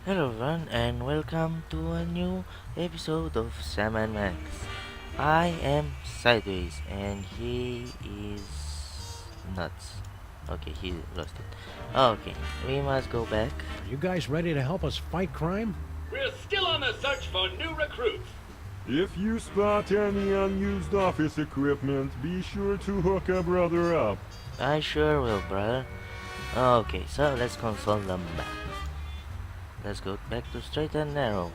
Hello everyone and welcome to a new episode of Sam and Max. I am Sideways and he is nuts. Okay, he lost it. Okay, we must go back. Are you guys ready to help us fight crime? We're still on the search for new recruits. If you spot any unused office equipment, be sure to hook a brother up. I sure will, brother. Okay, so let's consult them back. Let's go back to straight and narrow.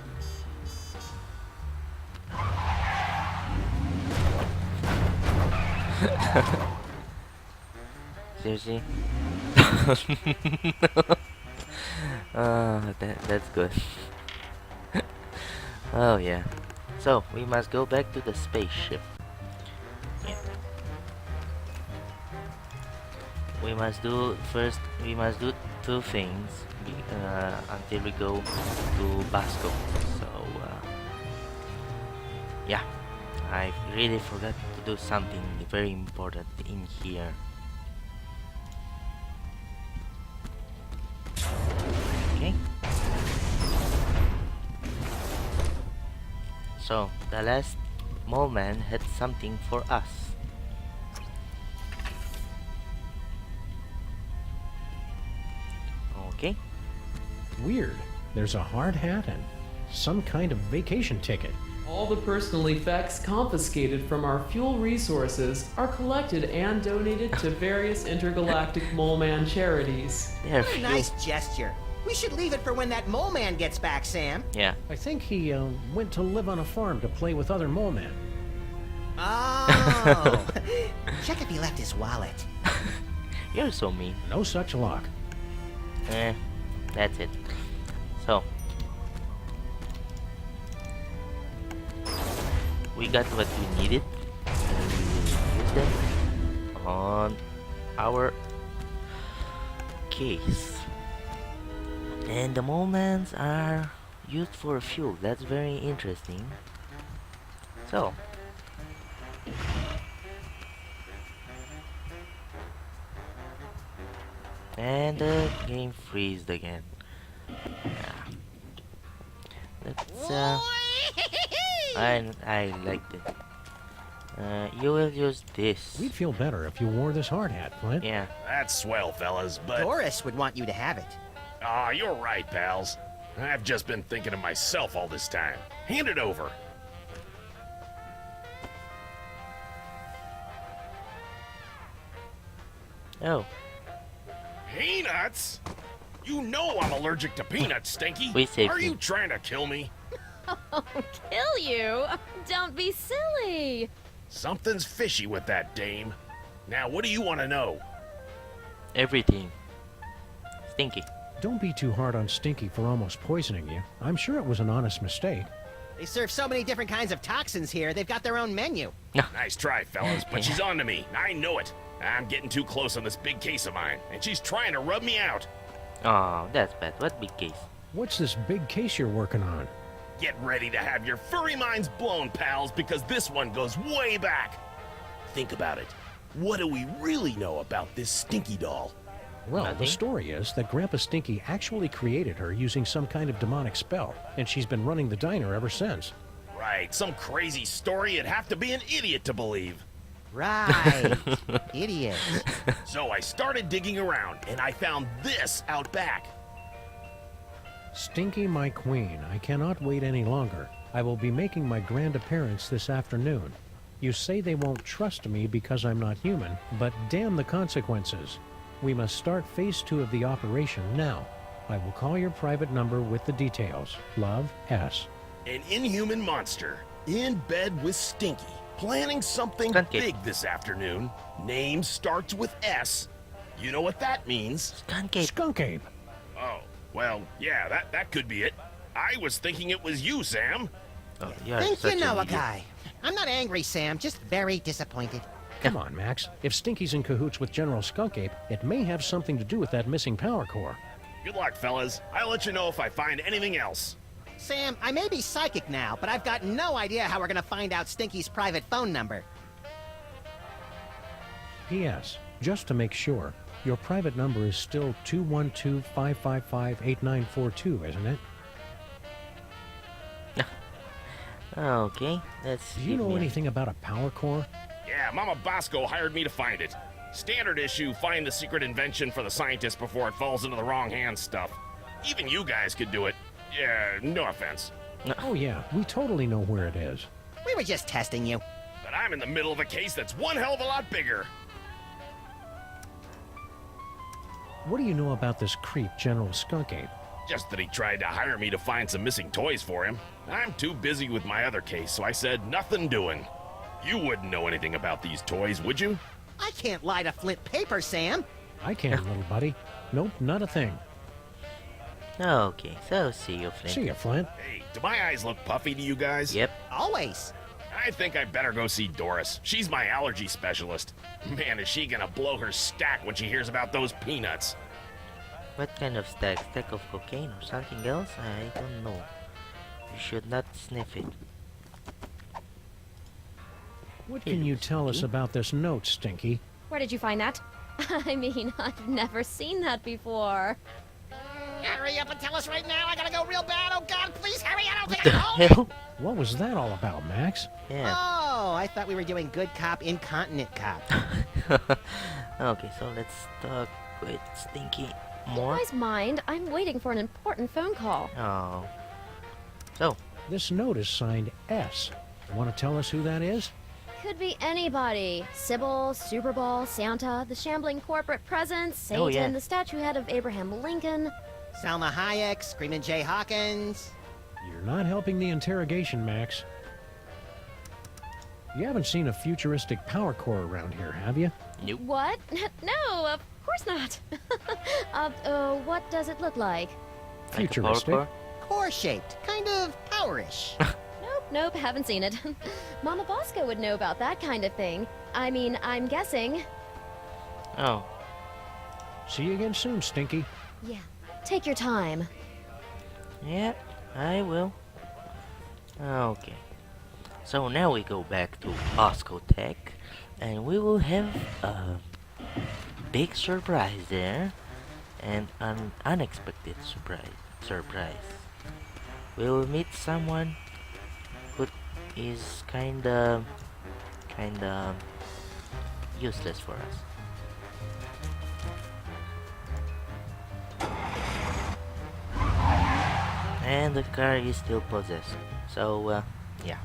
Seriously? That's good. Oh yeah. So we must go back to the spaceship. Yeah. We must do two things until we go to Basco. So yeah, I really forgot to do something very important in here. Okay. So the last mole man had something for us. Okay. Weird. There's a hard hat and some kind of vacation ticket. All the personal effects confiscated from our fuel resources are collected and donated to various intergalactic Mole Man charities. There. What a nice gesture. We should leave it for when that mole man gets back, Sam. Yeah. I think he went to live on a farm to play with other mole men. Oh. Check if he left his wallet. You're so mean. No such luck. That's it. So we got what we needed and we will use them on our case. And the moments are used for fuel. That's very interesting. So and the game freezed again. Yeah. Let's I liked it. You will use this. We'd feel better if you wore this hard hat, Flint. Yeah. That's swell, fellas, but... Doris would want you to have it. Aw, you're right, pals. I've just been thinking of myself all this time. Hand it over. Oh, Peanuts? You know I'm allergic to peanuts, Stinky. We saved Are you him. trying to kill me? Kill you? Don't be silly. Something's fishy with that dame. Now, what do you want to know? everything. Stinky. Don't be too hard on Stinky for almost poisoning you. I'm sure it was an honest mistake. They serve so many different kinds of toxins here, they've got their own menu. Nice try, fellas, but she's on to me. I know it. I'm getting too close on this big case of mine, and she's trying to rub me out. Oh, that's bad. What big case? What's this big case you're working on? Get ready to have your furry minds blown, pals, because this one goes way back. Think about it. What do we really know about this Stinky doll? Well, Nothing. the story is that Grandpa Stinky actually created her using some kind of demonic spell, and she's been running the diner ever since. Right, some crazy story you'd have to be an idiot to believe. Right. Idiots. So I started digging around, and I found this out back. Stinky, my queen, I cannot wait any longer. I will be making my grand appearance this afternoon. You say they won't trust me because I'm not human, but damn the consequences. We must start phase 2 of the operation now. I will call your private number with the details. Love, S. An inhuman monster, in bed with Stinky, planning something Skunk ape. big this afternoon. Name starts with S. You know what that means? Skunk ape. Skunk Ape. Oh, well, yeah, that could be it. I was thinking it was you, Sam. Oh, you are Think such you know an a idiot. guy. I'm not angry, Sam, just very disappointed. Come on, Max. If Stinky's in cahoots with General Skunk Ape, it may have something to do with that missing power core. Good luck, fellas. I'll let you know if I find anything else. Sam, I may be psychic now, but I've got no idea how we're gonna find out Stinky's private phone number. P.S. Just to make sure, your private number is still 212-555-8942, isn't it? Okay, let's Do you give know me a- anything about a power core? Yeah, Mama Bosco hired me to find it. Standard issue, find the secret invention for the scientist before it falls into the wrong hands stuff. Even you guys could do it. Yeah, no offense. Oh yeah, we totally know where it is. We were just testing you. But I'm in the middle of a case that's one hell of a lot bigger. What do you know about this creep, General Skunkape? Just that he tried to hire me to find some missing toys for him. I'm too busy with my other case, so I said nothing doing. You wouldn't know anything about these toys, would you? I can't lie to flip paper, Sam. I can't, little buddy. Nope, not a thing. Okay, so see you, Flint. See ya, Flint. Hey, do my eyes look puffy to you guys? Yep. Always. I think I better go see Doris. She's my allergy specialist. Man, is she gonna blow her stack when she hears about those peanuts. What kind of stack? Stack of cocaine or something else? I don't know. You should not sniff it. What can you tell us Stinky? about this note, Stinky? Where did you find that? I mean, I've never seen that before. Hurry up and tell us right now. I gotta go real bad. Oh, God, please hurry. I don't What think the I can hold it. hell? What was that all about, Max? Yeah. Oh, I thought we were doing good cop, incontinent cop. Okay, so let's talk with Stinky Do you more. guys mind? I'm waiting for an important phone call. Oh. So, This note is signed S. Want to tell us who that is? Could be anybody. Sybil, Super Bowl, Santa, the shambling corporate presence, Satan, Oh, yeah. the statue head of Abraham Lincoln. Salma Hayek, Screaming Jay Hawkins. You're not helping the interrogation, Max. You haven't seen a futuristic power core around here, have you? nope. What? No, of course not. What does it look like? Like a power Futuristic. core? Core-shaped. Kind of powerish. Nope, haven't seen it. Mama Bosco would know about that kind of thing. I mean, I'm guessing. Oh. See you again soon, Stinky. Yeah, take your time. Yeah, I will. Okay. So now we go back to Bosco Tech, and we will have a big surprise there, and an unexpected surprise. We will meet someone who is kinda useless for us. And the car is still possessed. So, yeah.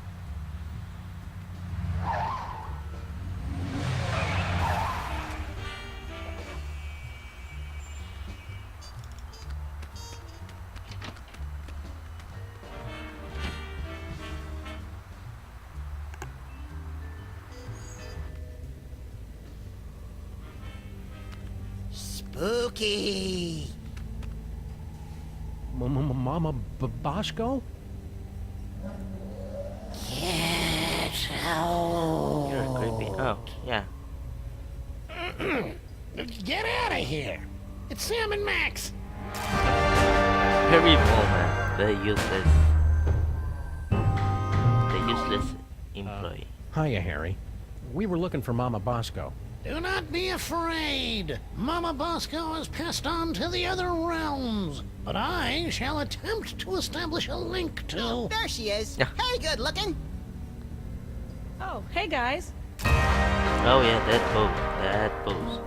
Spooky. Mama Bosco? Get out. You're creepy. Oh, yeah. Get out of here! It's Sam and Max! Very moment. The useless employee. Hiya, Harry. We were looking for Mama Bosco. Do not be afraid! Mama Bosco has passed on to the other realms, but I shall attempt to establish a link to... There she is. Yeah. Hey, good looking. Oh, hey guys. Oh yeah, that pose.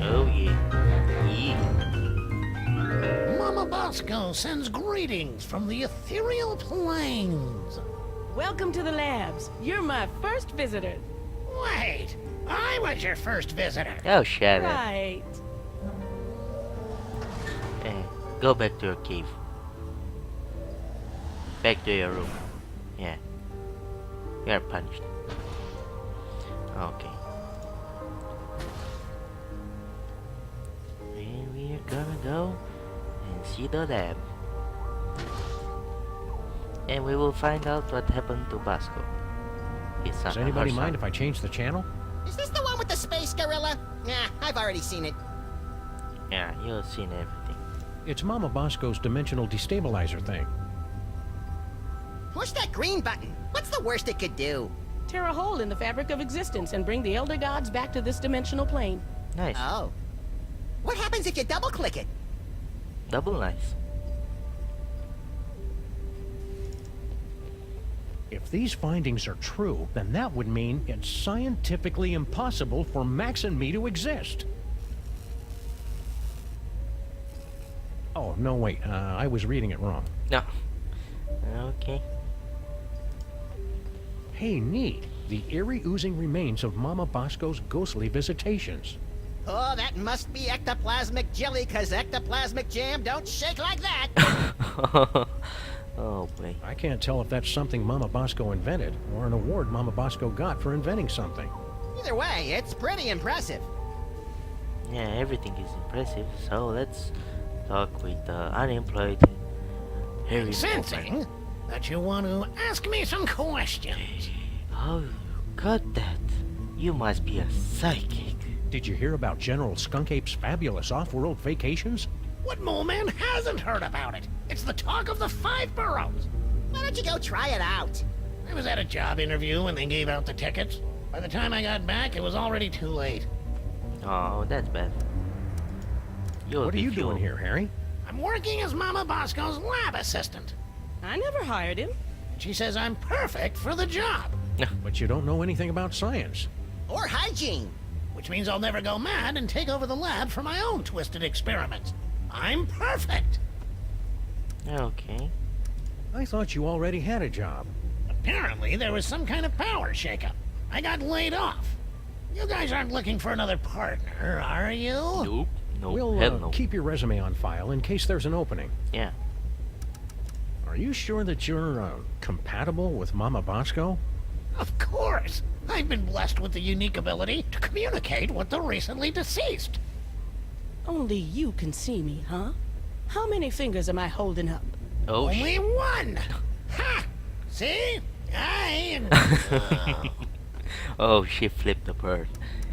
Oh yeah. Yeah. Mama Bosco sends greetings from the ethereal plains. Welcome to the labs. You're my first visitor. Wait, I was your first visitor. Oh, shut up. Right. Eh, go back to your cave. Back to your room. Yeah. You are punished. Okay. And we are gonna go and see the lab. And we will find out what happened to Bosco. Does anybody mind if I change the channel? Is this the one with the space gorilla? Nah, I've already seen it. Yeah, you've seen everything. It's Mama Bosco's dimensional destabilizer thing. Push that green button. What's the worst it could do? Tear a hole in the fabric of existence and bring the elder gods back to this dimensional plane. Nice. Oh. What happens if you double-click it? Double nice. If these findings are true, then that would mean it's scientifically impossible for Max and me to exist. Oh, no, wait. I was reading it wrong. No. Okay. Hey, neat. The eerie oozing remains of Mama Bosco's ghostly visitations. Oh, that must be ectoplasmic jelly, 'cause ectoplasmic jam don't shake like that. Oh boy. I can't tell if that's something Mama Bosco invented or an award Mama Bosco got for inventing something. Either way, it's pretty impressive. Yeah, everything is impressive. So let's talk with the unemployed Harry. Sensing that you want to ask me some questions. How you got that? You must be a psychic. Did you hear about General Skunkape's fabulous off-world vacations? What mole man hasn't heard about it? It's the talk of the 5 boroughs. Why don't you go try it out? I was at a job interview when they gave out the tickets. By the time I got back, it was already too late. Oh, that's bad. What are you doing here, Harry? I'm working as Mama Bosco's lab assistant. I never hired him. She says I'm perfect for the job, But you don't know anything about science. Or hygiene. which means I'll never go mad and take over the lab for my own twisted experiments. I'm perfect. Okay. I thought you already had a job. Apparently, there was some kind of power shakeup. I got laid off. You guys aren't looking for another partner, are you? Nope. No. We'll Hell no. keep your resume on file in case there's an opening. Yeah. Are you sure that you're compatible with Mama Bosco? Of course. I've been blessed with the unique ability to communicate with the recently deceased. Only you can see me, huh? How many fingers am I holding up? Oh Only shit. one. Ha! See? I... Oh, she flipped the bird.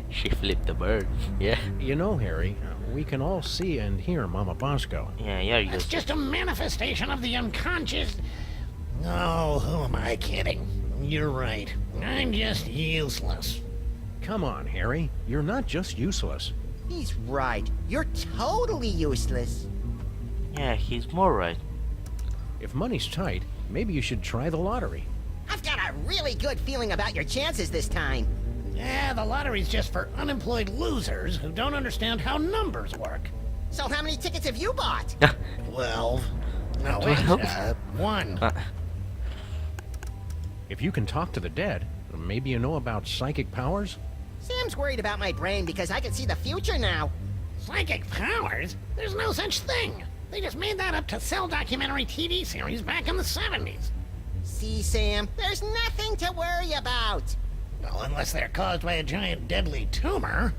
She flipped the bird. Yeah. You know, Harry, we can all see and hear Mama Bosco. Yeah, you're It's used. just a manifestation of the unconscious... Oh, who am I kidding? You're right. I'm just useless. Come on, Harry. You're not just useless. He's right. You're totally useless. Yeah, he's more right. If money's tight, maybe you should try the lottery. I've got a really good feeling about your chances this time. Yeah, the lottery's just for unemployed losers who don't understand how numbers work. So how many tickets have you bought? 12. No, wait, 12? 1. If you can talk to the dead, maybe you know about psychic powers? Sam's worried about my brain because I can see the future now. Psychic powers? There's no such thing. They just made that up to sell documentary TV series back in the 70s. See, Sam, there's nothing to worry about. Well, unless they're caused by a giant deadly tumor.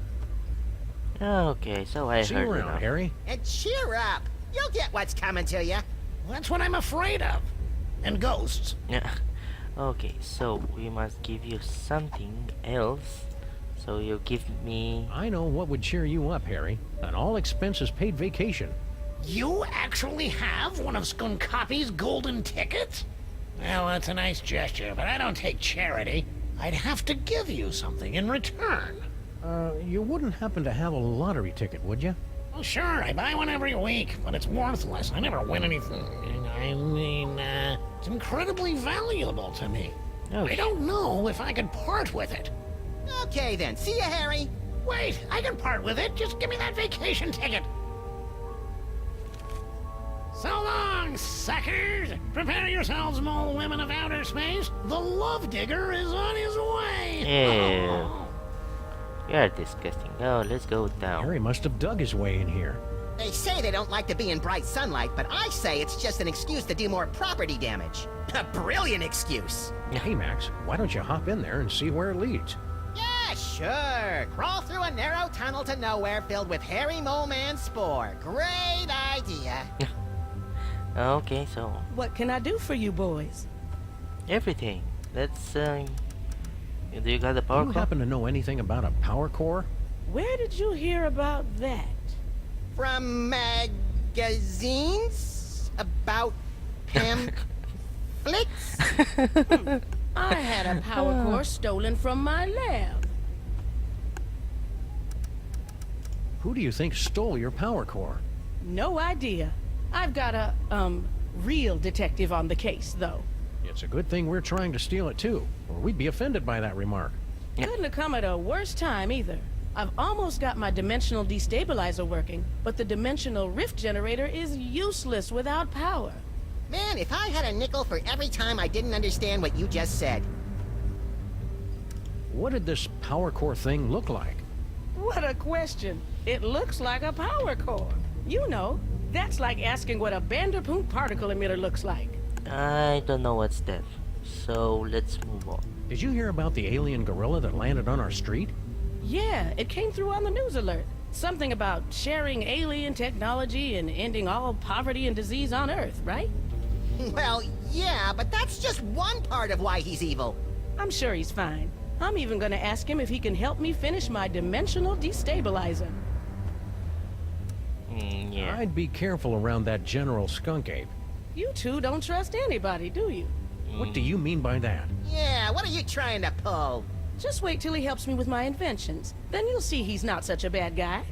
Okay, so I See heard you around, enough. Harry. And cheer up. You'll get what's coming to you. That's what I'm afraid of. And ghosts. Yeah. Okay, so we must give you something else. So you give me. I know what would cheer you up, Harry. An all-expenses-paid vacation. You actually have one of Skunkapi's golden tickets? Well, that's a nice gesture, but I don't take charity. I'd have to give you something in return. You wouldn't happen to have a lottery ticket, would you? Well, sure, I buy one every week, but it's worthless. I never win anything. I mean, it's incredibly valuable to me. Oh, I don't know if I could part with it. Okay then, see ya, Harry. Wait, I can part with it. Just give me that vacation ticket. So long, suckers! Prepare yourselves, mole women of outer space. The love digger is on his way. Ew. You're disgusting. Oh, let's go down. Harry must have dug his way in here. They say they don't like to be in bright sunlight, but I say it's just an excuse to do more property damage. A brilliant excuse. Hey, Max, why don't you hop in there and see where it leads? Yeah, sure. Crawl through a narrow tunnel to nowhere filled with hairy mole man spore. Great idea. Okay, so What can I do for you boys? everything. Let's do you got the power Do you core? happen to know anything about a power core? Where did you hear about that? From magazines about pamphlets? I had a power core stolen from my lab. Who do you think stole your power core? No idea. I've got a, real detective on the case, though. It's a good thing we're trying to steal it too, or we'd be offended by that remark. Couldn't have come at a worse time either. I've almost got my dimensional destabilizer working, but the dimensional rift generator is useless without power. Man, if I had a nickel for every time I didn't understand what you just said. What did this power core thing look like? What a question. It looks like a power core. You know, that's like asking what a Vanderpump particle emitter looks like. I don't know what's that. So let's move on. Did you hear about the alien gorilla that landed on our street? Yeah, it came through on the news alert. Something about sharing alien technology and ending all poverty and disease on Earth, right? Well, yeah, but that's just one part of why he's evil. I'm sure he's fine. I'm even gonna ask him if he can help me finish my dimensional destabilizer. Yeah. I'd be careful around that General Skunk Ape. You two don't trust anybody, do you? What do you mean by that? Yeah, what are you trying to pull? Just wait till he helps me with my inventions. Then you'll see he's not such a bad guy.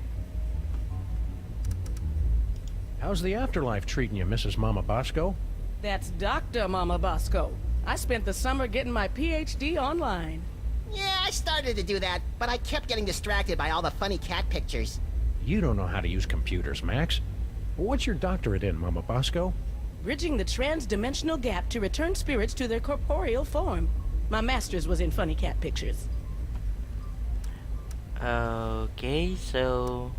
How's the afterlife treating you, Mrs. Mama Bosco? That's Dr. Mama Bosco. I spent the summer getting my PhD online. Yeah, I started to do that, but I kept getting distracted by all the funny cat pictures. You don't know how to use computers, Max. What's your doctorate in, Mama Bosco? Bridging the trans-dimensional gap to return spirits to their corporeal form. My master's was in funny cat pictures. Okay, so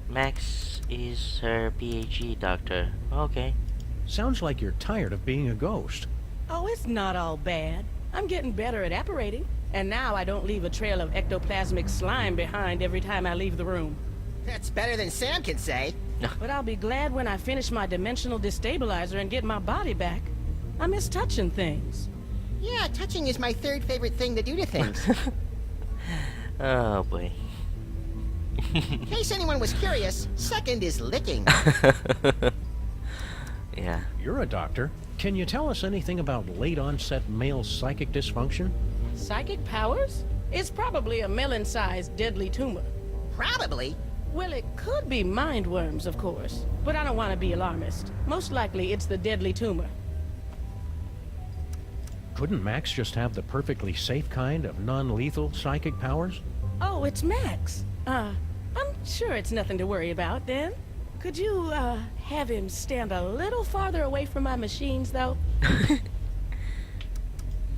Max is her PhD doctor. Okay. Sounds like you're tired of being a ghost. Oh, it's not all bad. I'm getting better at apparating. And now I don't leave a trail of ectoplasmic slime behind every time I leave the room. That's better than Sam can say. But I'll be glad when I finish my dimensional destabilizer and get my body back. I miss touching things. Yeah, touching is my third favorite thing to do to things. Oh boy. In case anyone was curious, second is licking. Yeah. You're a doctor. Can you tell us anything about late-onset male psychic dysfunction? Psychic powers? It's probably a melon-sized deadly tumor. Probably. Well, it could be mind worms, of course. But I don't want to be alarmist. Most likely it's the deadly tumor. Couldn't Max just have the perfectly safe kind of non-lethal psychic powers? Oh, it's Max. I'm sure it's nothing to worry about, then. Could you, have him stand a little farther away from my machines, though?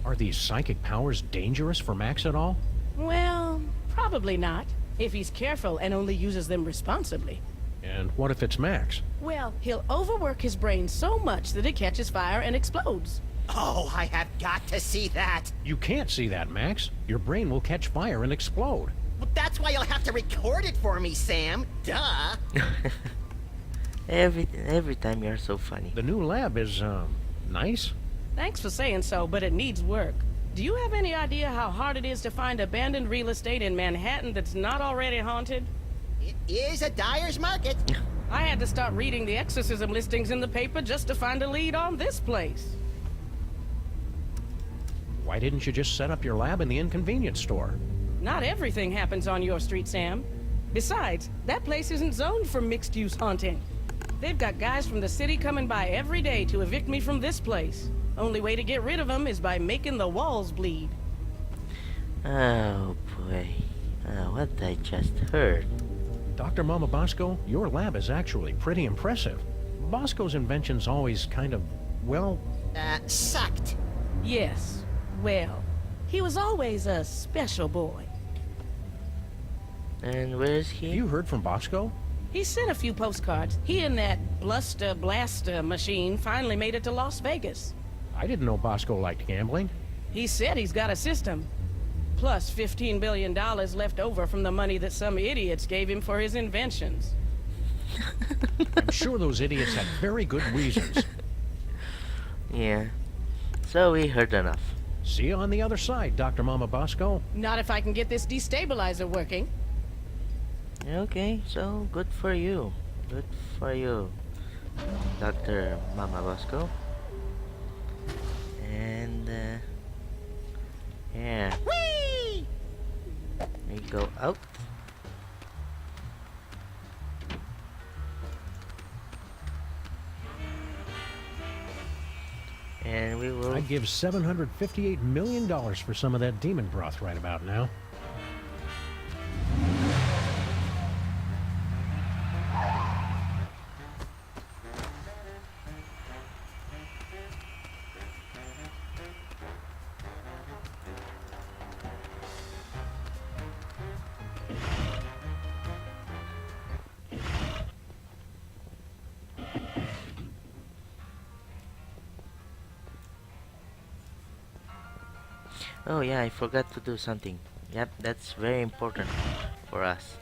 Are these psychic powers dangerous for Max at all? Well, probably not, if he's careful and only uses them responsibly. And what if it's Max? Well, he'll overwork his brain so much that it catches fire and explodes. Oh, I have got to see that. You can't see that, Max. Your brain will catch fire and explode. Well, that's why you'll have to record it for me, Sam. Duh. Every time you're so funny. The new lab is, nice. Thanks for saying so, but it needs work. Do you have any idea how hard it is to find abandoned real estate in Manhattan that's not already haunted? It is a dyer's market. I had to start reading the exorcism listings in the paper just to find a lead on this place. Why didn't you just set up your lab in the inconvenience store? Not everything happens on your street, Sam. Besides, that place isn't zoned for mixed-use haunting. They've got guys from the city coming by every day to evict me from this place. Only way to get rid of them is by making the walls bleed. Oh boy. What I just heard. Dr. Mama Bosco, your lab is actually pretty impressive. Bosco's inventions always kind of, well... Sucked. Yes. Well, he was always a special boy. And where is Have he? you heard from Bosco? He sent a few postcards. He and that Bluster Blaster machine finally made it to Las Vegas. I didn't know Bosco liked gambling. He said he's got a system. Plus $15 billion left over from the money that some idiots gave him for his inventions. I'm sure those idiots had very good reasons. Yeah. So we heard enough. See you on the other side, Dr. Mama Bosco. Not if I can get this destabilizer working. Okay, so good for you. Good for you, Dr. Mama Bosco. And yeah, Whee! we go out. and we will. I'd give $758 million for some of that demon broth right about now. Oh yeah, I forgot to do something. Yep, that's very important for us.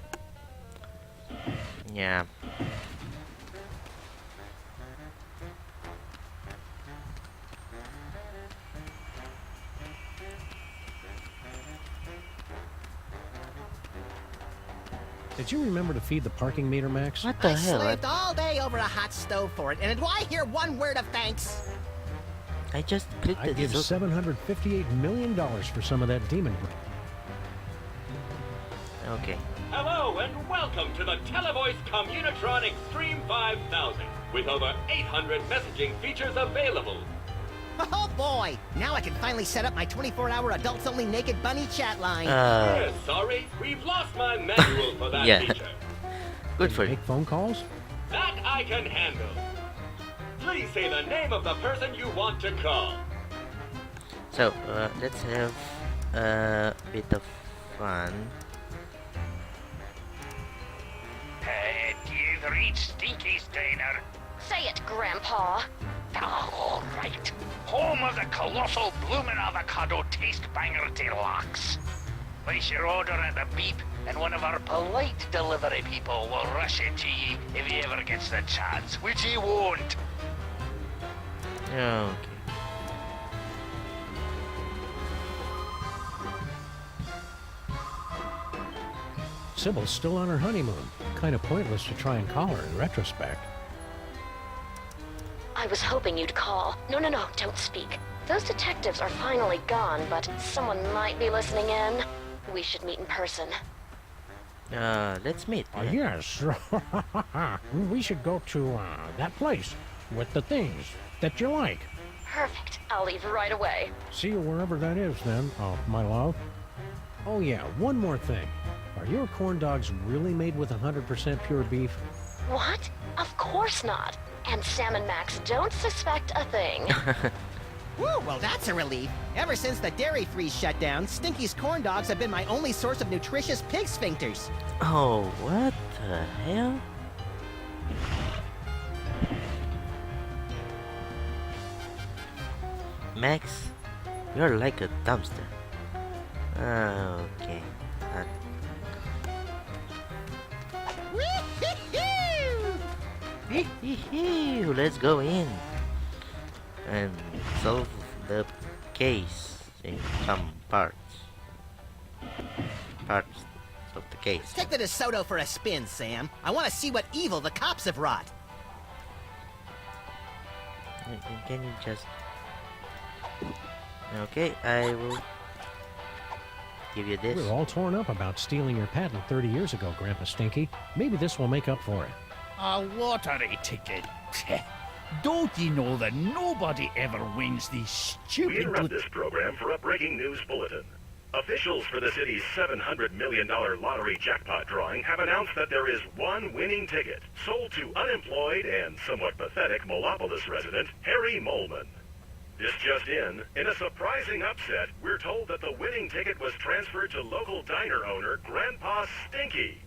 Yeah. Did you remember to feed the parking meter, Max? What the I hell? slaved all day over a hot stove for it, and do I hear one word of thanks? I just clicked I'd it. give $758 million for some of that demon broth. Okay. Hello and welcome to the Televoice Communitron Extreme 5000 with over 800 messaging features available. Oh boy! Now I can finally set up my 24-hour adults-only naked bunny chat line. Sorry, we've lost my manual for that Yeah. feature. Good for you. Make phone calls? That I can handle. Please say the name of the person you want to call. So, let's have a bit of fun. You've reached Stinky's Diner. Say it, Grandpa. All right. Home of the colossal bloomin' avocado taste banger deluxe. Place your order at the beep, and one of our polite delivery people will rush it to ye if he ever gets the chance, which he won't. Okay. Sybil's still on her honeymoon. Kind of pointless to try and call her in retrospect. I was hoping you'd call. No, don't speak. Those detectives are finally gone, but someone might be listening in. We should meet in person. Let's meet. Yeah? Yes. We should go to that place with the things that you like. Perfect. I'll leave right away. See you wherever that is then, my love. Oh yeah, one more thing. Are your corn dogs really made with 100% pure beef? What? Of course not. And Sam and Max don't suspect a thing. Woo, well that's a relief. Ever since the dairy freeze shut down, Stinky's corn dogs have been my only source of nutritious pig sphincters. Oh, what the hell? Max, you're like a dumpster. Okay. Let's go in and solve the case in some parts of the case. Take the DeSoto for a spin, Sam. I want to see what evil the cops have wrought. Can you just... Okay, I will give you this. We're all torn up about stealing your patent 30 years ago, Grandpa Stinky. Maybe this will make up for it. A lottery ticket. Don't you know that nobody ever wins these We stupid... interrupt this program for a breaking news bulletin. Officials for the city's $700 million lottery jackpot drawing have announced that there is one winning ticket sold to unemployed and somewhat pathetic Molopolis resident Harry Molman. This just in a surprising upset, we're told that the winning ticket was transferred to local diner owner Grandpa Stinky.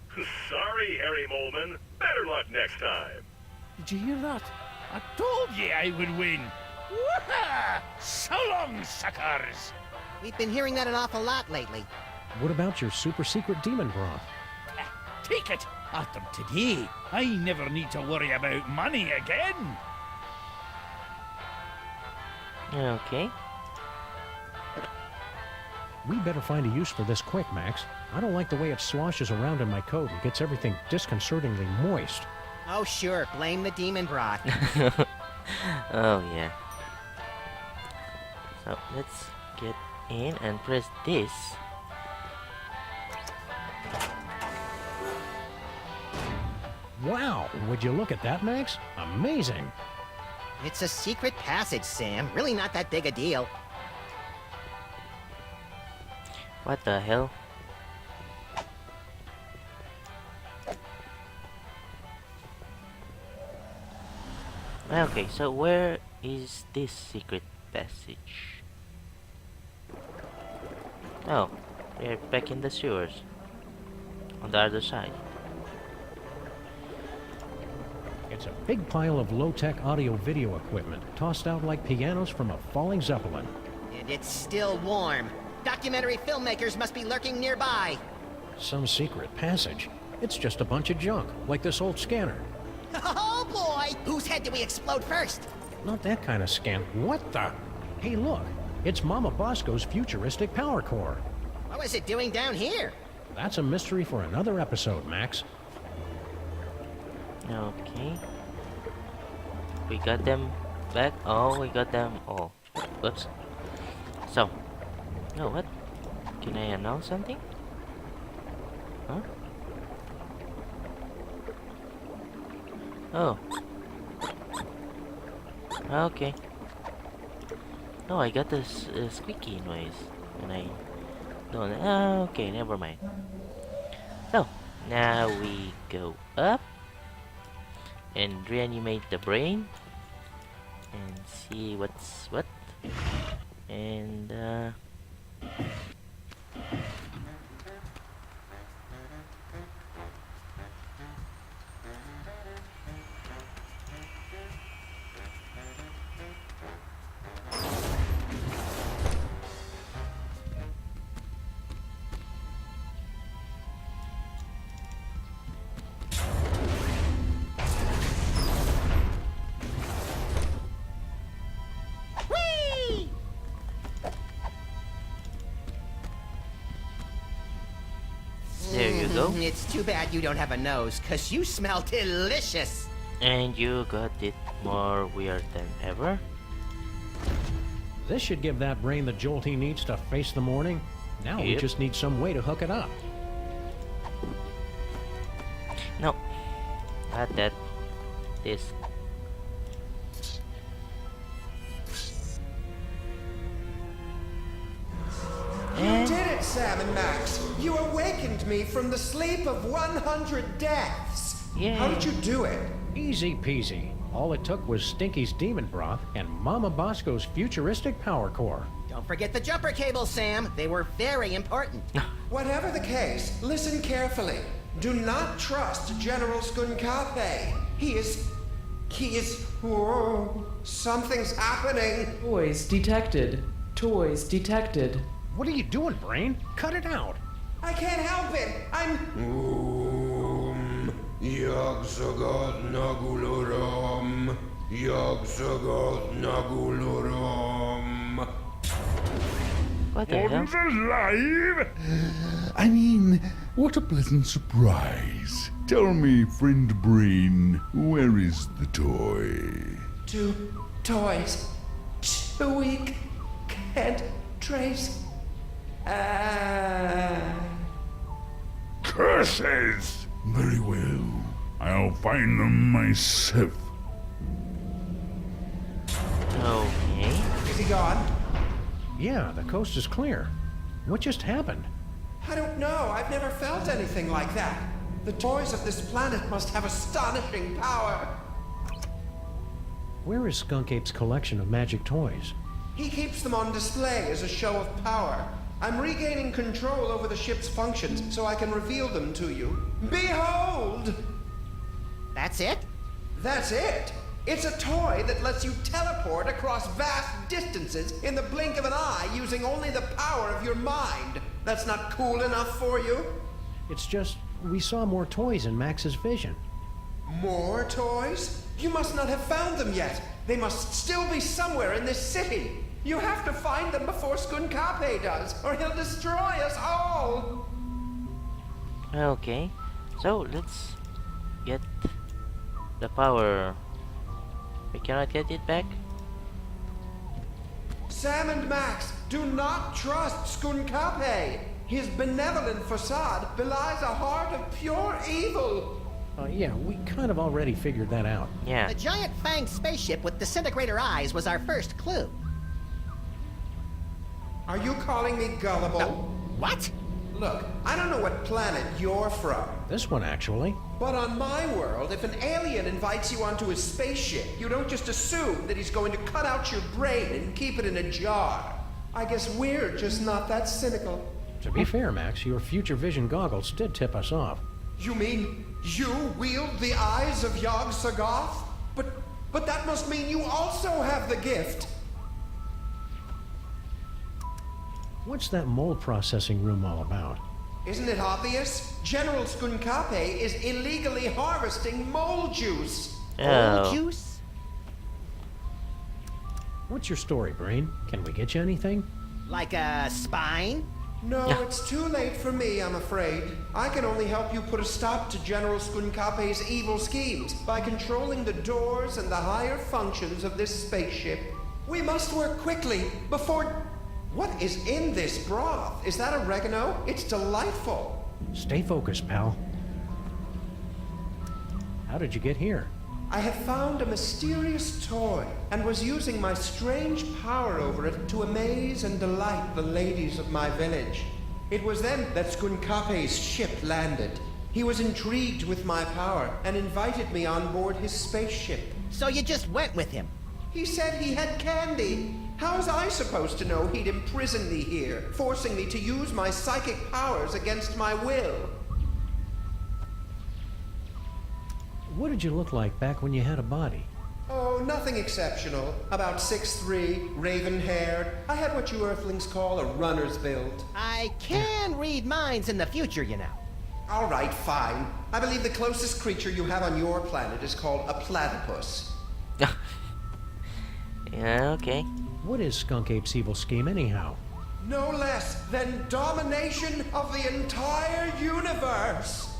Sorry, Harry Molman. Better luck next time. Did you hear that? I told you I would win. Woohoo! So long, suckers! We've been hearing that an awful lot lately. What about your super secret demon broth? Take it. After today, I never need to worry about money again. Okay. We better find a use for this quick, Max. I don't like the way it sloshes around in my coat and gets everything disconcertingly moist. Oh sure, blame the demon broth. Oh yeah. So let's get in and press this. Wow, would you look at that, Max? Amazing. It's a secret passage, Sam. Really not that big a deal. What the hell? Okay, so where is this secret passage? Oh, we're back in the sewers. On the other side. It's a big pile of low-tech audio-video equipment, tossed out like pianos from a falling Zeppelin. And it's still warm. Documentary filmmakers must be lurking nearby. Some secret passage. It's just a bunch of junk, like this old scanner. Oh boy! Whose head do we explode first? Not that kind of scan. What the? Hey, look. It's Mama Bosco's futuristic power core. What was it doing down here? That's a mystery for another episode, Max. Okay. We got them back. Oh, we got them all. Oops. So. Oh, what? Can I announce something? Huh? Oh. Okay. Oh, I got this squeaky noise when I don't. Okay, never mind. So now we go up and reanimate the brain and see what's what. And there you go. It's too bad you don't have a nose, cause you smell delicious. And you got it more weird than ever. This should give that brain the jolt he needs to face the morning. Now we just need some way to hook it up. No, not that. This. You did it, Sam and Max. You awakened me from the sleep of 100 deaths. Yeah. How did you do it? Easy peasy. All it took was Stinky's demon broth and Mama Bosco's futuristic power core. Don't forget the jumper cables, Sam. They were very important. Whatever the case, listen carefully. Do not trust General Skunkape. He is... Whoa, something's happening. Toys detected. Toys detected. What are you doing, brain? Cut it out. I can't help it. I'm... Yagsagat Naguloram. Yagsagat Naguloram. What the hell? One's alive? I mean, what a pleasant surprise. Tell me, friend Brain, where is the toy? 2 toys. 2 week. Can't trace. Curses! Very well. I'll find them myself. Okay. Is he gone? Yeah, the coast is clear. What just happened? I don't know. I've never felt anything like that. The toys of this planet must have astonishing power. Where is Skunk Ape's collection of magic toys? He keeps them on display as a show of power. I'm regaining control over the ship's functions so I can reveal them to you. Behold! That's it? That's it! It's a toy that lets you teleport across vast distances in the blink of an eye using only the power of your mind. That's not cool enough for you? It's just, we saw more toys in Max's vision. More toys? You must not have found them yet. They must still be somewhere in this city. You have to find them before Skunkape does, or he'll destroy us all! Okay, so let's get the power. We cannot get it back? Sam and Max, do not trust Skunkape! His benevolent facade belies a heart of pure evil! Yeah, we kind of already figured that out. Yeah. The giant fanged spaceship with disintegrator eyes was our first clue. Are you calling me gullible? What? Look, I don't know what planet you're from. This one, actually. But on my world, if an alien invites you onto his spaceship, you don't just assume that he's going to cut out your brain and keep it in a jar. I guess we're just not that cynical. To be fair, Max, your future vision goggles did tip us off. You mean you wield the eyes of Yog-Sothoth? But that must mean you also have the gift. What's that mold processing room all about? Isn't it obvious? General Skunkape is illegally harvesting mold juice. Mold juice? What's your story, Brain? Can we get you anything? Like a spine? No, it's too late for me, I'm afraid. I can only help you put a stop to General Skunkape's evil schemes by controlling the doors and the higher functions of this spaceship. We must work quickly before... What is in this broth? Is that oregano? It's delightful. Stay focused, pal. How did you get here? I had found a mysterious toy and was using my strange power over it to amaze and delight the ladies of my village. It was then that Skunkape's ship landed. He was intrigued with my power and invited me on board his spaceship. So you just went with him? He said he had candy. How was I supposed to know he'd imprison me here, forcing me to use my psychic powers against my will? What did you look like back when you had a body? Oh, nothing exceptional. About 6'3", raven-haired. I had what you Earthlings call a runner's build. I can read minds in the future, you know. All right, fine. I believe the closest creature you have on your planet is called a platypus. Yeah, okay. What is Skunk Ape's evil scheme, anyhow? No less than domination of the entire universe!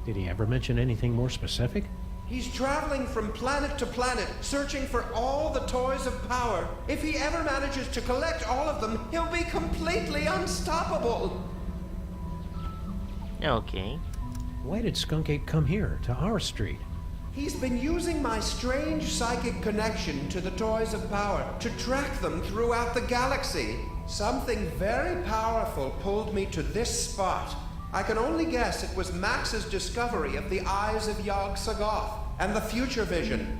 Did he ever mention anything more specific? He's traveling from planet to planet, searching for all the toys of power. If he ever manages to collect all of them, he'll be completely unstoppable! Okay. Why did Skunk Ape come here, to our street? He's been using my strange psychic connection to the toys of power to track them throughout the galaxy. Something very powerful pulled me to this spot. I can only guess it was Max's discovery of the eyes of Yog-Sothoth and the future vision.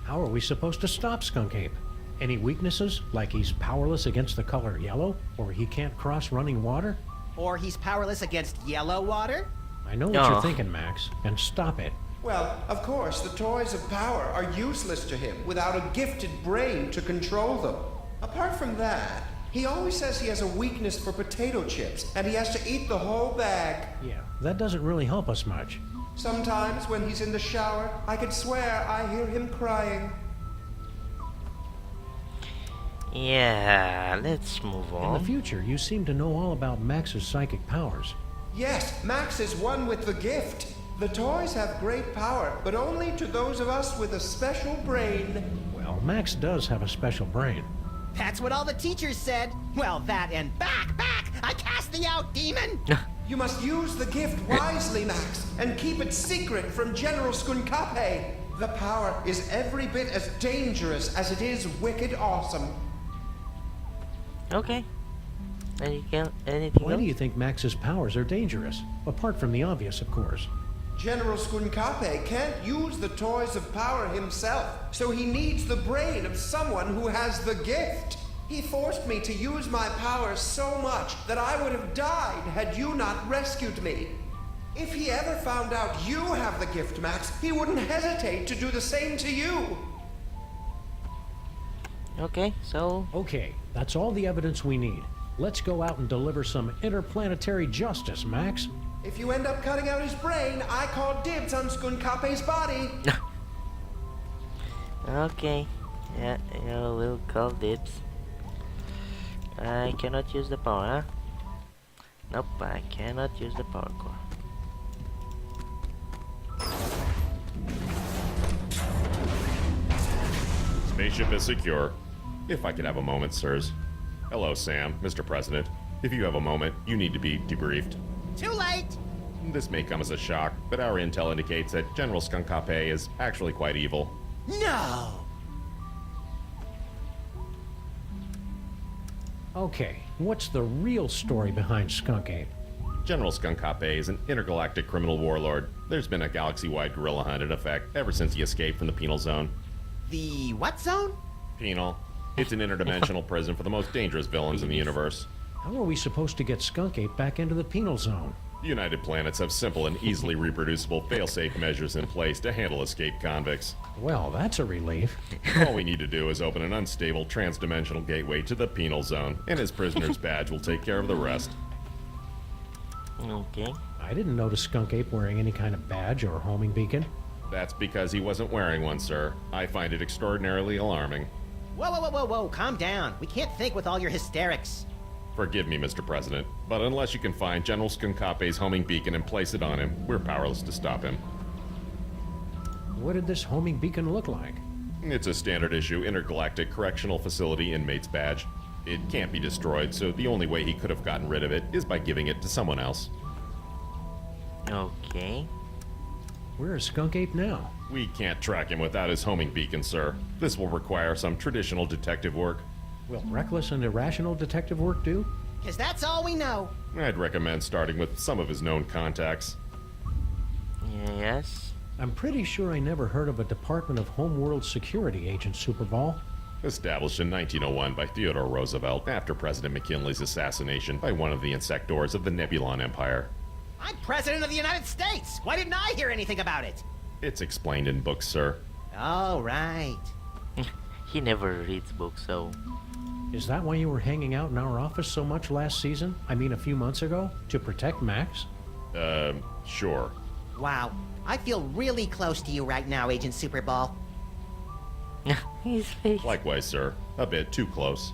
How are we supposed to stop Skunk Ape? Any weaknesses, like he's powerless against the color yellow, or he can't cross running water? Or he's powerless against yellow water? I know what you're thinking, Max, and stop it. Well, of course, the toys of power are useless to him without a gifted brain to control them. Apart from that, he always says he has a weakness for potato chips, and he has to eat the whole bag. Yeah, that doesn't really help us much. Sometimes when he's in the shower, I could swear I hear him crying. Yeah, let's move on. In the future, you seem to know all about Max's psychic powers. Yes, Max is one with the gift. The toys have great power, but only to those of us with a special brain. Well, Max does have a special brain. That's what all the teachers said. Well, that and back! I cast thee out, demon! You must use the gift wisely, Max, and keep it secret from General Skunkape. The power is every bit as dangerous as it is wicked awesome. Okay. Anything Why else? do you think Max's powers are dangerous? Apart from the obvious, of course. General Skunkape can't use the toys of power himself, so he needs the brain of someone who has the gift. He forced me to use my powers so much that I would have died had you not rescued me. If he ever found out you have the gift, Max, he wouldn't hesitate to do the same to you. Okay, so... Okay, that's all the evidence we need. Let's go out and deliver some interplanetary justice, Max. If you end up cutting out his brain, I call dibs on Skunkape's body. Okay. Yeah, we'll call dibs. I cannot use the power, huh? Nope, I cannot use the power core. Spaceship is secure. If I could have a moment, sirs. Hello, Sam, Mr. President. If you have a moment, you need to be debriefed. Too late! This may come as a shock, but our intel indicates that General Skunkape is actually quite evil. No! Okay, what's the real story behind Skunk Ape? General Skunkape is an intergalactic criminal warlord. There's been a galaxy-wide guerrilla hunt in effect ever since he escaped from the penal zone. The what zone? Penal. It's an interdimensional prison for the most dangerous villains in the universe. How are we supposed to get Skunk Ape back into the penal zone? United Planets have simple and easily reproducible fail-safe measures in place to handle escaped convicts. Well, that's a relief. All we need to do is open an unstable trans-dimensional gateway to the penal zone, and his prisoner's badge will take care of the rest. Okay. I didn't notice Skunk Ape wearing any kind of badge or homing beacon. That's because he wasn't wearing one, sir. I find it extraordinarily alarming. Whoa, calm down. We can't think with all your hysterics. Forgive me, Mr. President, but unless you can find General Skunkape's homing beacon and place it on him, we're powerless to stop him. What did this homing beacon look like? It's a standard issue intergalactic correctional facility inmate's badge. It can't be destroyed, so the only way he could have gotten rid of it is by giving it to someone else. Okay. Where is Skunk Ape now? We can't track him without his homing beacon, sir. This will require some traditional detective work. Will reckless and irrational detective work do? 'Cause that's all we know. I'd recommend starting with some of his known contacts. Yes. I'm pretty sure I never heard of a Department of Homeworld Security agent, Superball. Established in 1901 by Theodore Roosevelt after President McKinley's assassination by one of the insectors of the Nebulon Empire. I'm President of the United States! Why didn't I hear anything about it? It's explained in books, sir. Oh, right. He never reads books, so... Is that why you were hanging out in our office so much last season? I mean, a few months ago? To protect Max? Sure. Wow. I feel really close to you right now, Agent Superball. His face. Likewise, sir. A bit too close.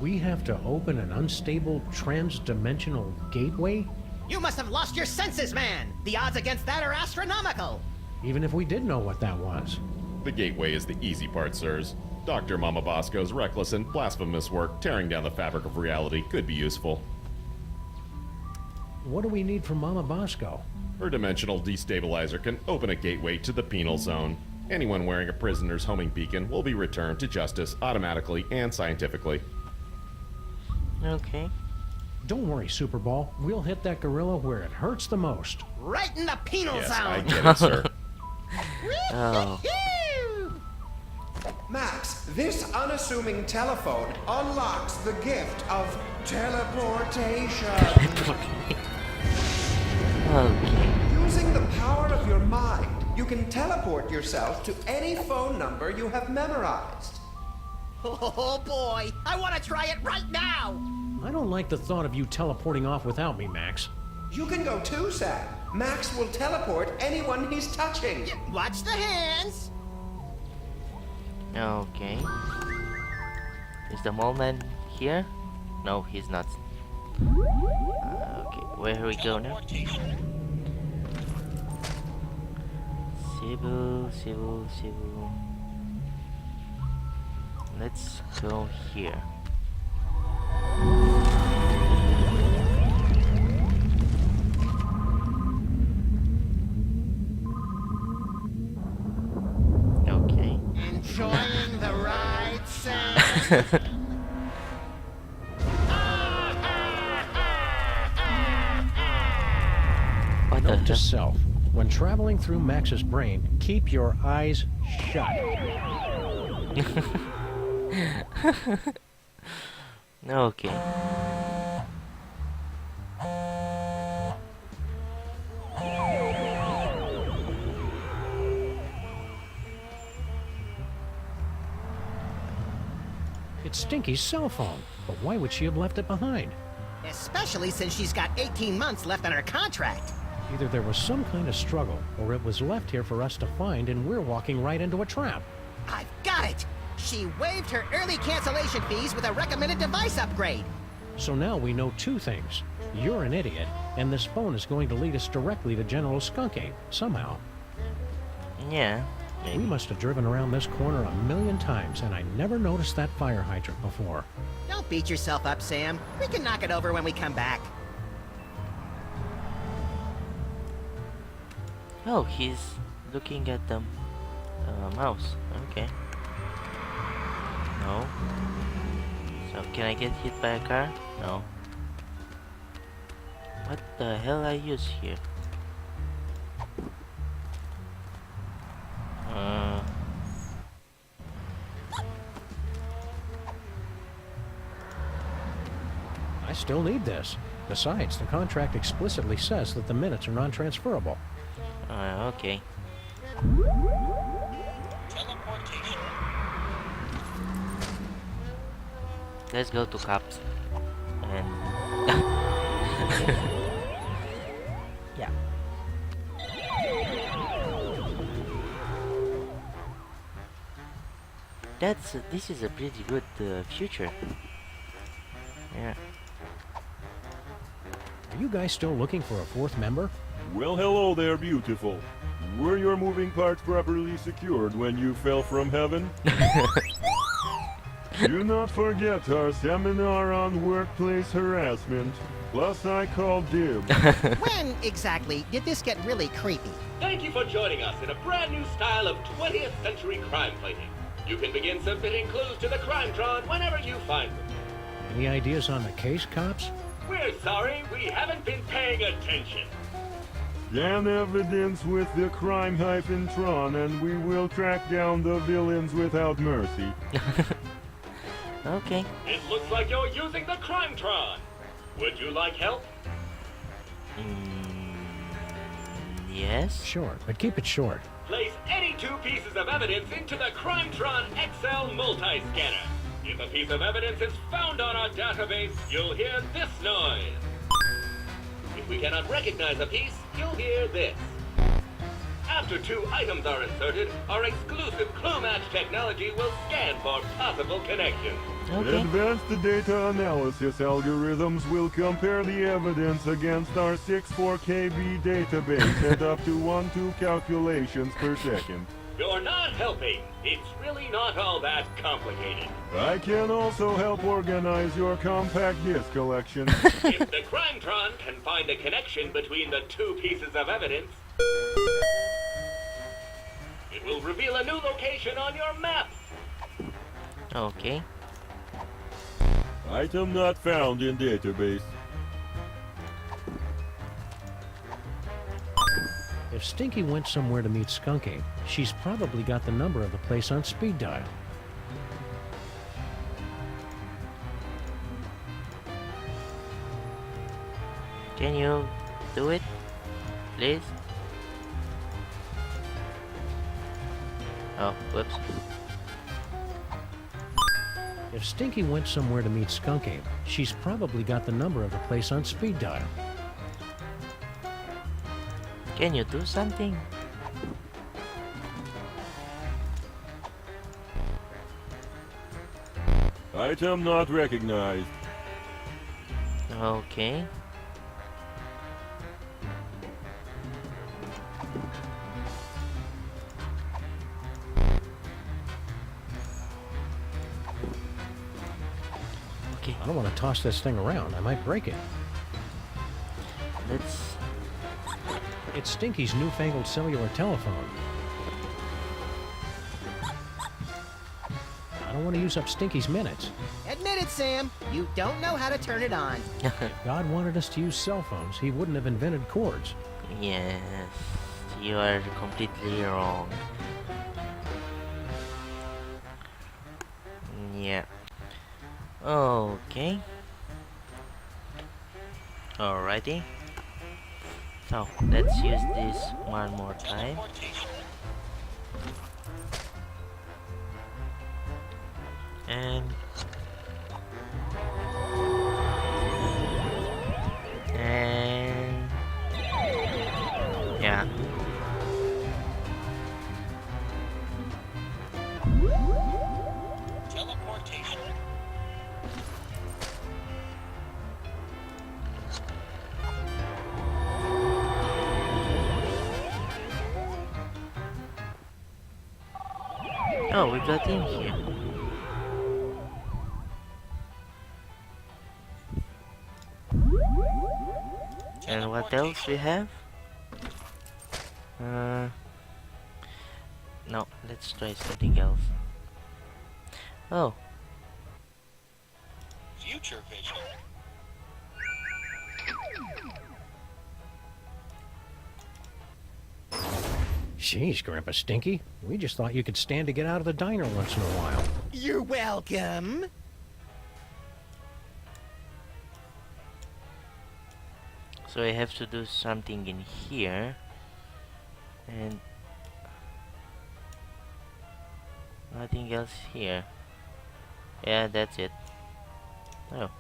We have to open an unstable trans-dimensional gateway? You must have lost your senses, man! The odds against that are astronomical! Even if we did know what that was. The gateway is the easy part, sirs. Dr. Mama Bosco's reckless and blasphemous work tearing down the fabric of reality could be useful. What do we need from Mama Bosco? Her dimensional destabilizer can open a gateway to the penal zone. Anyone wearing a prisoner's homing beacon will be returned to justice automatically and scientifically. Okay. Don't worry, Superball. We'll hit that gorilla where it hurts the most. Right in the penal Yes, zone! I get it, sir. Oh. Max, this unassuming telephone unlocks the gift of teleportation. Okay. Using the power of your mind, you can teleport yourself to any phone number you have memorized. Oh boy, I want to try it right now! I don't like the thought of you teleporting off without me, Max. You can go too, Sam. Max will teleport anyone he's touching. Watch the hands! Okay. Is the mole man here? No, he's not. Okay, where we go now? Cebu. Let's go here. Okay. Enjoying the ride, Sam? What the Note to hell? self. When traveling through Max's brain, keep your eyes shut. Okay. It's Stinky's cell phone, but why would she have left it behind? Especially since she's got 18 months left on her contract. Either there was some kind of struggle, or it was left here for us to find and we're walking right into a trap. I've got it! She waived her early cancellation fees with a recommended device upgrade. So now we know two things. You're an idiot, and this phone is going to lead us directly to General Skunk Ape, somehow. Yeah, We must have driven around this corner a million times, and I never noticed that fire hydrant before. Don't beat yourself up, Sam. We can knock it over when we come back. Oh, he's looking at the mouse. Okay. No. So can I get hit by a car? No. What the hell I use here? I still need this. Besides, the contract explicitly says that the minutes are non-transferable. Okay. Let's go to cops. And yeah. This is a pretty good future. Yeah. Are you guys still looking for a fourth member? Well, hello there, beautiful. Were your moving parts properly secured when you fell from heaven? Do not forget our seminar on workplace harassment. Plus, I called dibs. When exactly did this get really creepy? Thank you for joining us in a brand new style of 20th century crime fighting. You can begin submitting clues to the Crimetron whenever you find them. Any ideas on the case, cops? We're sorry, we haven't been paying attention. Scan evidence with the crime-tron and we will track down the villains without mercy. Okay. It looks like you're using the Crimetron. Would you like help? Yes. Sure, but keep it short. Place any two pieces of evidence into the Crimetron XL multi-scanner. If a piece of evidence is found on our database, you'll hear this noise. If we cannot recognize a piece, you'll hear this. After two items are inserted, our exclusive clue match technology will scan for possible connections. Okay. Advanced data analysis algorithms will compare the evidence against our 64KB database at up to 1-2 calculations per second. You're not helping. It's really not all that complicated. I can also help organize your compact disc collection. If the Crimetron can find a connection between the two pieces of evidence, it will reveal a new location on your map. Okay. Item not found in database. If Stinky went somewhere to meet Skunky, she's probably got the number of the place on speed dial. Can you do it, please? Oh, whoops. If Stinky went somewhere to meet Skunky, she's probably got the number of the place on speed dial. Can you do something? Item not recognized. Okay. Okay. I don't want to toss this thing around. I might break it. Let's... It's Stinky's newfangled cellular telephone. I don't want to use up Stinky's minutes. Admit it, Sam. You don't know how to turn it on. If God wanted us to use cell phones, he wouldn't have invented cords. Yes, you are completely wrong. Yeah. Okay. Alrighty. So, let's use this one more time. And yeah. Teleportation. Oh, we got him here. And what else we have? No, let's try something else. Oh. Future vision. Jeez, Grandpa Stinky. We just thought you could stand to get out of the diner once in a while. You're welcome. So I have to do something in here. And nothing else here. Yeah, that's it. Oh.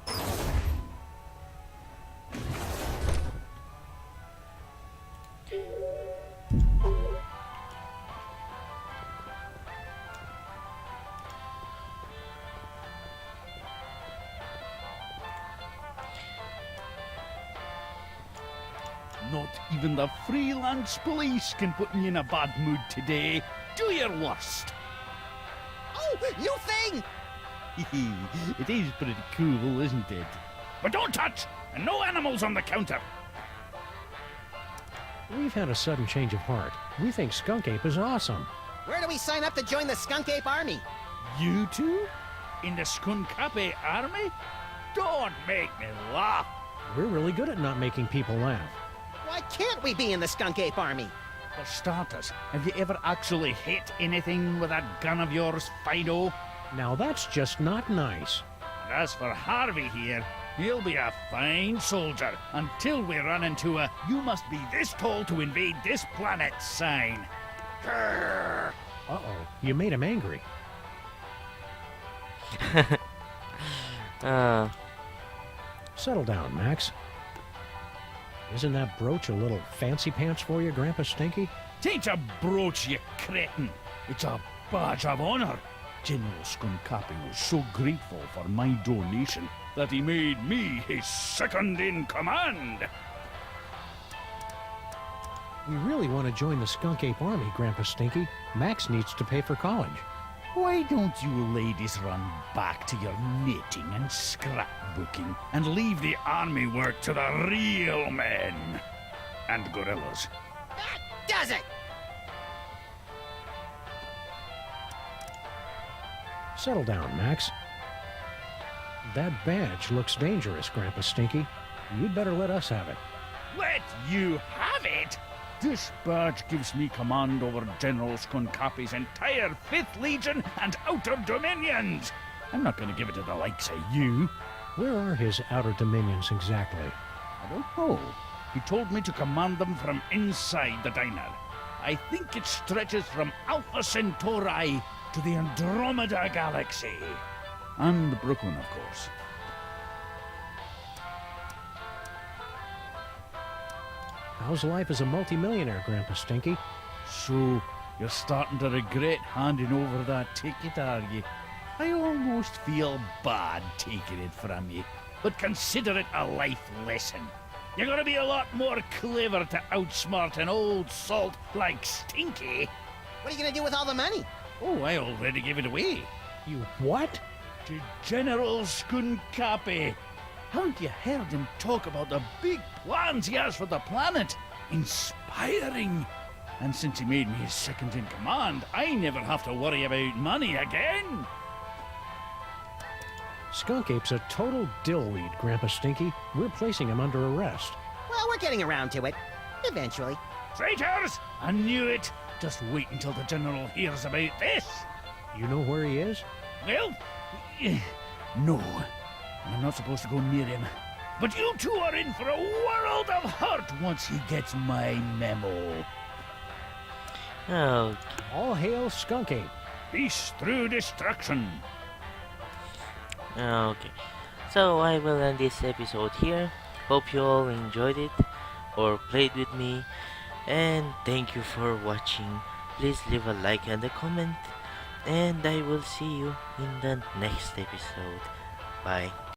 Not even the freelance police can put me in a bad mood today. Do your worst. Oh, new thing! It is pretty cool, isn't it? But don't touch! And no animals on the counter! We've had a sudden change of heart. We think Skunk Ape is awesome. Where do we sign up to join the Skunk Ape Army? You two? In the Skunkape army? Don't make me laugh! We're really good at not making people laugh. Why can't we be in the Skunk Ape Army? For starters, have you ever actually hit anything with that gun of yours, Fido? Now that's just not nice. And as for Harvey here, he'll be a fine soldier until we run into a "you must be this tall to invade this planet" sign. Grrr. Uh-oh, you made him angry. Settle down, Max. Isn't that brooch a little fancy pants for you, Grandpa Stinky? Tain't a brooch, you cretin. It's a badge of honor. General Skunkapi was so grateful for my donation that he made me his second in command. We really want to join the Skunk Ape Army, Grandpa Stinky. Max needs to pay for college. Why don't you ladies run back to your knitting and scrapbooking and leave the army work to the real men and gorillas? That does it! Settle down, Max. That badge looks dangerous, Grandpa Stinky. You'd better let us have it. Let you have it? This badge gives me command over General Skunkapi's entire 5th Legion and Outer Dominions. I'm not going to give it to the likes of you. Where are his Outer Dominions exactly? I don't know. He told me to command them from inside the diner. I think it stretches from Alpha Centauri to the Andromeda Galaxy. And Brooklyn, of course. How's life as a multimillionaire, Grandpa Stinky? So, you're starting to regret handing over that ticket, are you? I almost feel bad taking it from you, but consider it a life lesson. You're gonna be a lot more clever to outsmart an old salt like Stinky. What are you gonna do with all the money? Oh, I already gave it away. You what? To General Skunkapi. Haven't you heard him talk about the big plans he has for the planet? Inspiring. And since he made me his second in command, I never have to worry about money again. Skunk Ape's a total dillweed, Grandpa Stinky. We're placing him under arrest. Well, we're getting around to it. Eventually. Traitors! I knew it. Just wait until the General hears about this. You know where he is? Well, no. I'm not supposed to go near him. But you two are in for a world of hurt once he gets my memo. Oh. All hail Skunk Ape. Peace through destruction. Okay. So I will end this episode here. Hope you all enjoyed it or played with me. And thank you for watching. Please leave a like and a comment. And I will see you in the next episode. Bye.